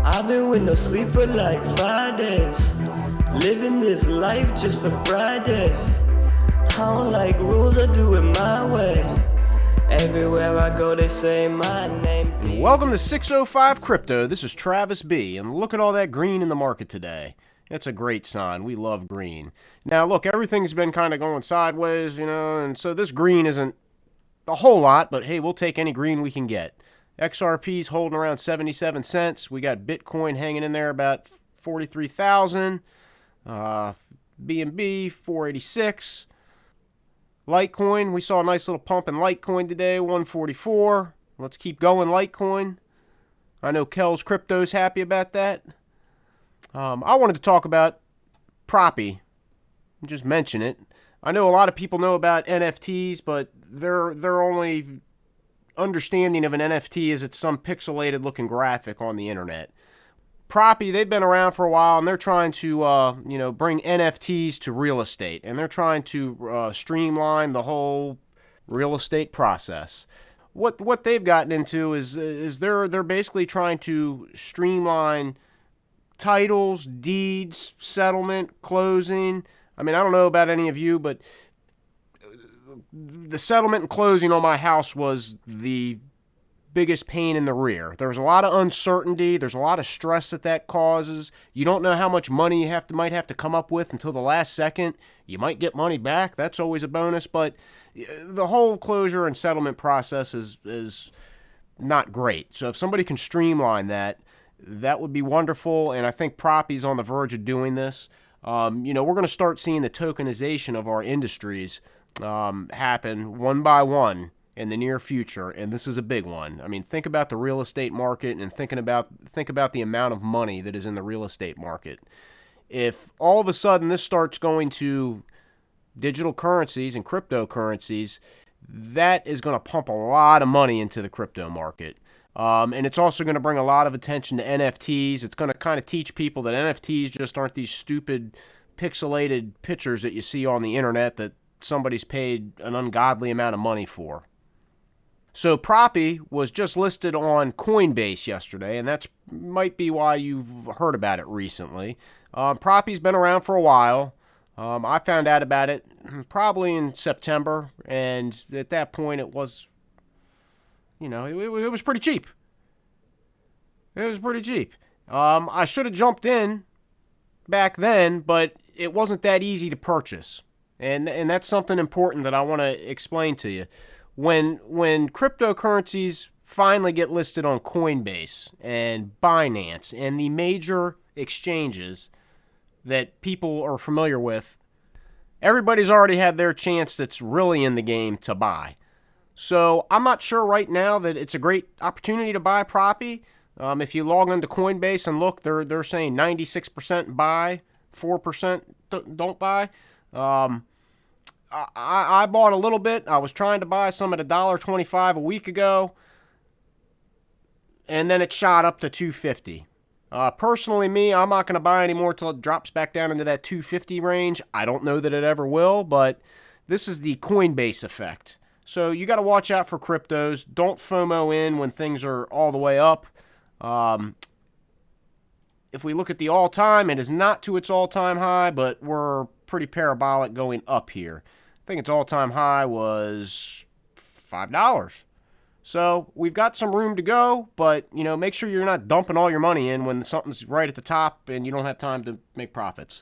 I've been with no sleep for like 5 days, living this life just for Friday. I don't like rules, I do it my way. Everywhere I go they say my name. Welcome to 605 Crypto. This is Travis B. And look at all that green in the market today. It's a great sign. We love green. Now look, everything's been kind of going sideways, and so this green isn't a whole lot, but hey, we'll take any green we can get. XRP's holding around 77 cents. We got Bitcoin hanging in there about 43,000. BNB 486. Litecoin, we saw a nice little pump in Litecoin today, 144. Let's keep going, Litecoin. I know Kel's Crypto's happy about that. I wanted to talk about Proppy. Just mention it. I know a lot of people know about NFTs, but their only understanding of an NFT is it's some pixelated looking graphic on the internet. Proppy, they've been around for a while, and they're trying to, bring NFTs to real estate, and they're trying to streamline the whole real estate process. What they've gotten into is they're basically trying to streamline titles, deeds, settlement, closing. I mean, I don't know about any of you, but the settlement and closing on my house was the biggest pain in the rear. There's a lot of uncertainty. There's a lot of stress that causes. You don't know how much money you might have to come up with until the last second. You might get money back. That's always a bonus. But the whole closure and settlement process is not great. So if somebody can streamline that, that would be wonderful. And I think Proppy's on the verge of doing this. We're going to start seeing the tokenization of our industries happen one by one in the near future, and this is a big one. I mean, think about the real estate market and think about the amount of money that is in the real estate market. If all of a sudden this starts going to digital currencies and cryptocurrencies, that is going to pump a lot of money into the crypto market. And it's also going to bring a lot of attention to NFTs. It's going to kind of teach people that NFTs just aren't these stupid pixelated pictures that you see on the internet that somebody's paid an ungodly amount of money for. So Proppy was just listed on Coinbase yesterday, and that's might be why you've heard about it recently. Proppy's been around for a while. I found out about it probably in September, and at that point it was, it was pretty cheap. It was pretty cheap. I should have jumped in back then, but it wasn't that easy to purchase. And that's something important that I want to explain to you. When cryptocurrencies finally get listed on Coinbase and Binance and the major exchanges that people are familiar with, everybody's already had their chance that's really in the game to buy. So I'm not sure right now that it's a great opportunity to buy Proppy. If you log into Coinbase and look, they're saying 96% buy, 4% don't buy. I bought a little bit. I was trying to buy some at $1.25 a week ago, and then it shot up to $2.50. Personally, I'm not going to buy any more until it drops back down into that $2.50 range. I don't know that it ever will, but this is the Coinbase effect. So you got to watch out for cryptos. Don't FOMO in when things are all the way up. If we look at the all-time, it is not to its all-time high, but we're pretty parabolic going up here. I think its all-time high was $5. So we've got some room to go, but make sure you're not dumping all your money in when something's right at the top and you don't have time to make profits.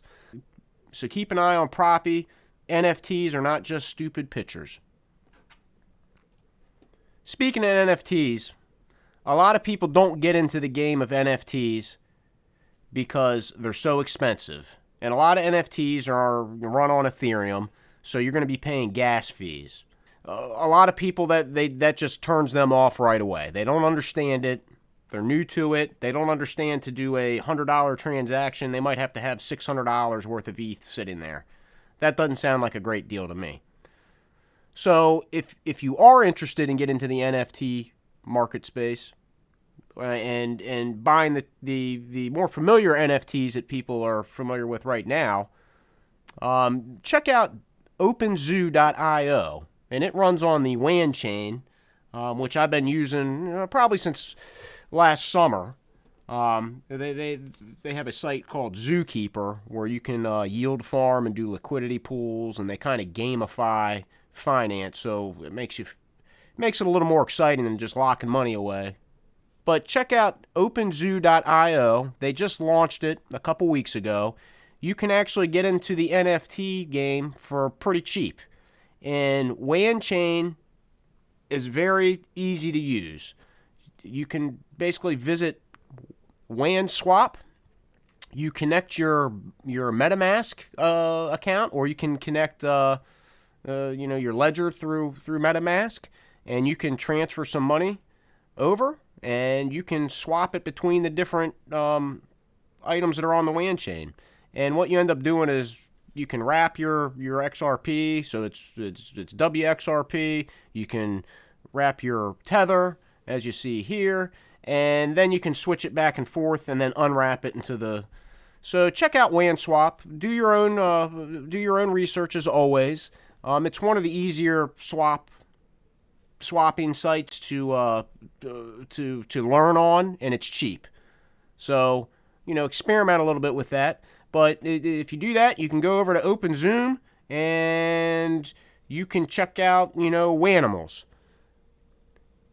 So keep an eye on Proppy. NFTs are not just stupid pictures. Speaking of NFTs, a lot of people don't get into the game of NFTs because they're so expensive. And a lot of NFTs are run on Ethereum, so you're going to be paying gas fees. A lot of people that just turns them off right away. They don't understand it. They're new to it. They don't understand to do a $100 transaction. They might have to have $600 worth of ETH sitting there. That doesn't sound like a great deal to me. So if you are interested in getting into the NFT market space and buying the more familiar NFTs that people are familiar with right now, check out OpenZoo.io, and it runs on the WAN chain, which I've been using probably since last summer. They have a site called Zookeeper where you can yield farm and do liquidity pools, and they kind of gamify finance, so it makes it a little more exciting than just locking money away. But check out OpenZoo.io. They just launched it a couple weeks ago. You can actually get into the NFT game for pretty cheap. And WAN chain is very easy to use. You can basically visit WAN swap. You connect your MetaMask account, or you can connect your ledger through MetaMask, and you can transfer some money over, and you can swap it between the different items that are on the WAN chain. And what you end up doing is you can wrap your XRP, so it's WXRP. You can wrap your tether, as you see here, and then you can switch it back and forth and then unwrap it into the. So check out WAN Swap. Do your own research as always. It's one of the easier swapping sites to learn on, and it's cheap. So experiment a little bit with that. But if you do that, you can go over to OpenZoom and you can check out Wanimals.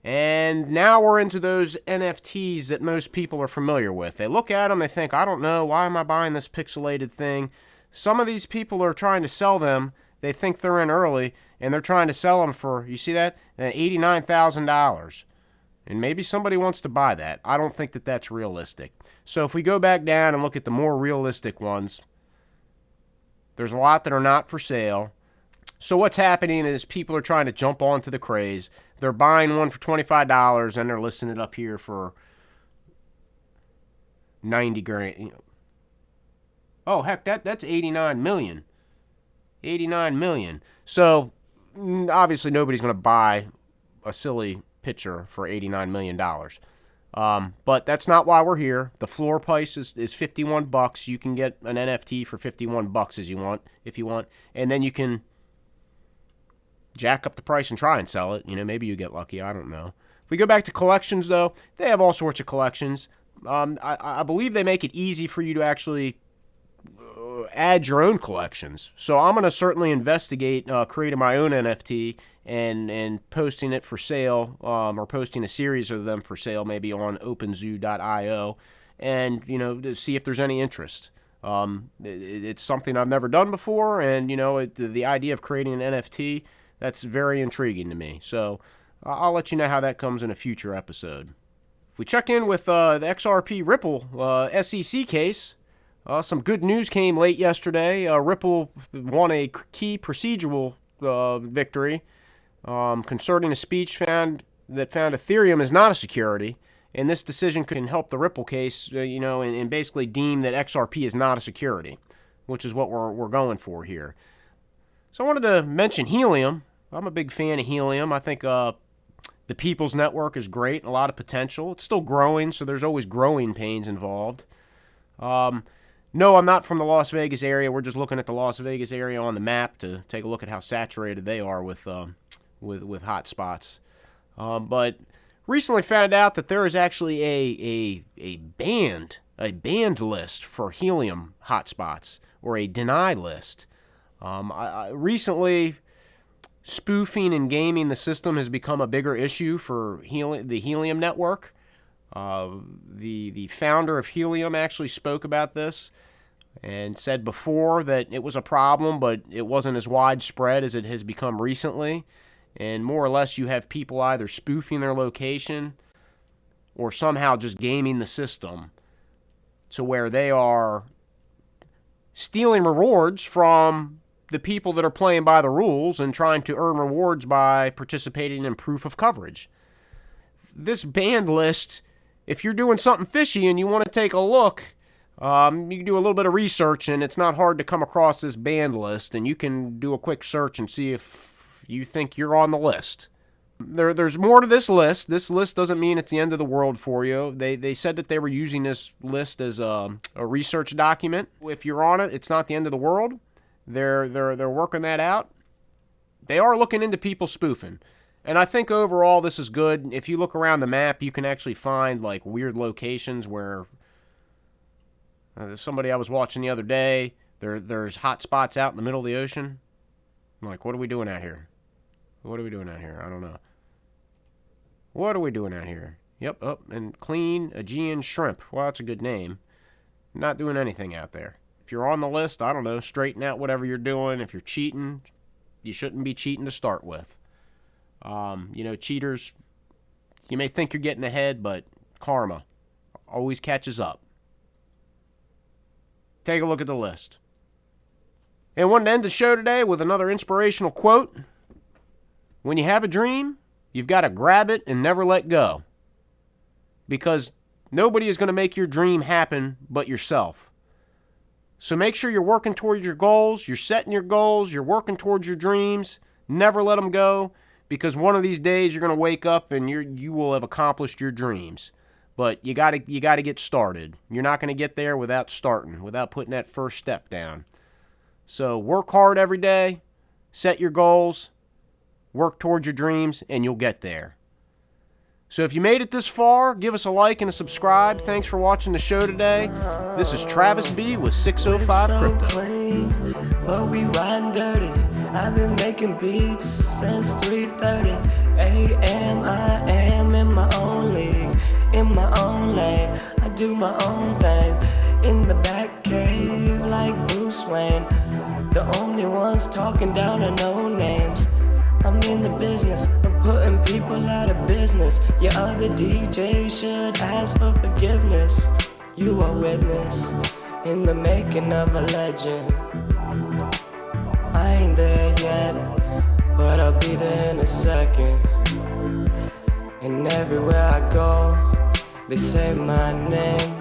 And now we're into those NFTs that most people are familiar with. They look at them, they think, I don't know, why am I buying this pixelated thing? Some of these people are trying to sell them. They think they're in early, and they're trying to sell them for, you see that? $89,000. And maybe somebody wants to buy that. I don't think that that's realistic. So if we go back down and look at the more realistic ones, there's a lot that are not for sale. So what's happening is people are trying to jump onto the craze. They're buying one for $25, and they're listing it up here for 90 grand. Oh, heck, that's 89 million. 89 million. So obviously nobody's going to buy a silly picture for $89 million. But that's not why we're here. The floor price is $51. You can get an NFT for $51 if you want. And then you can jack up the price and try and sell it. Maybe you get lucky. I don't know. If we go back to collections, though, they have all sorts of collections. I believe they make it easy for you to actually add your own collections. So I'm going to certainly investigate creating my own NFT and posting it for sale, or posting a series of them for sale, maybe on OpenZoo.io, and to see if there's any interest. It's something I've never done before, and the idea of creating an NFT, that's very intriguing to me. So I'll let you know how that comes in a future episode. If we check in with the XRP Ripple SEC case, some good news came late yesterday. Ripple won a key procedural victory concerning a speech found Ethereum is not a security, and this decision can help the Ripple case, and basically deem that XRP is not a security, which is what we're going for here. So I wanted to mention Helium. I'm a big fan of Helium. I think the People's Network is great, a lot of potential. It's still growing, so there's always growing pains involved. No, I'm not from the Las Vegas area. We're just looking at the Las Vegas area on the map to take a look at how saturated they are with hot spots. But recently found out that there is actually a banned list for Helium hotspots, or a deny list. Recently, spoofing and gaming the system has become a bigger issue for the Helium network. The founder of Helium actually spoke about this and said before that it was a problem, but it wasn't as widespread as it has become recently. And more or less you have people either spoofing their location or somehow just gaming the system to where they are stealing rewards from the people that are playing by the rules and trying to earn rewards by participating in proof of coverage. This banned list, if you're doing something fishy and you want to take a look, you can do a little bit of research, and it's not hard to come across this banned list, and you can do a quick search and see if you think you're on the list. There's more to this list. This list doesn't mean it's the end of the world for you. They said that they were using this list as a research document. If you're on it, it's not the end of the world. They're working that out. They are looking into people spoofing. And I think overall this is good. If you look around the map, you can actually find like weird locations where somebody I was watching the other day, there's hot spots out in the middle of the ocean. I'm like, what are we doing out here? What are we doing out here? I don't know. What are we doing out here? Yep, up and clean Aegean shrimp. Well, that's a good name. Not doing anything out there. If you're on the list, I don't know, straighten out whatever you're doing. If you're cheating, you shouldn't be cheating to start with. You know, cheaters, you may think you're getting ahead, but karma always catches up. Take a look at the list. And I wanted to end the show today with another inspirational quote. When you have a dream, you've got to grab it and never let go. Because nobody is going to make your dream happen but yourself. So make sure you're working towards your goals, you're setting your goals, you're working towards your dreams. Never let them go, because one of these days you're going to wake up and you will have accomplished your dreams. But you got to get started. You're not going to get there without starting, without putting that first step down. So work hard every day, set your goals, work towards your dreams, and you'll get there. So if you made it this far, give us a like and a subscribe. Thanks for watching the show today. This is Travis B with 605 Crypto. Clean, but we riding dirty. I've been making beats since 3:30 a.m. I am in my own league, in my own lane. I do my own thing in the back cave like Bruce Wayne. The only ones talking down are no names. I'm in the business of putting people out of business. Your other DJ should ask for forgiveness. You are witness in the making of a legend. I ain't there yet, but I'll be there in a second. And everywhere I go, they say my name.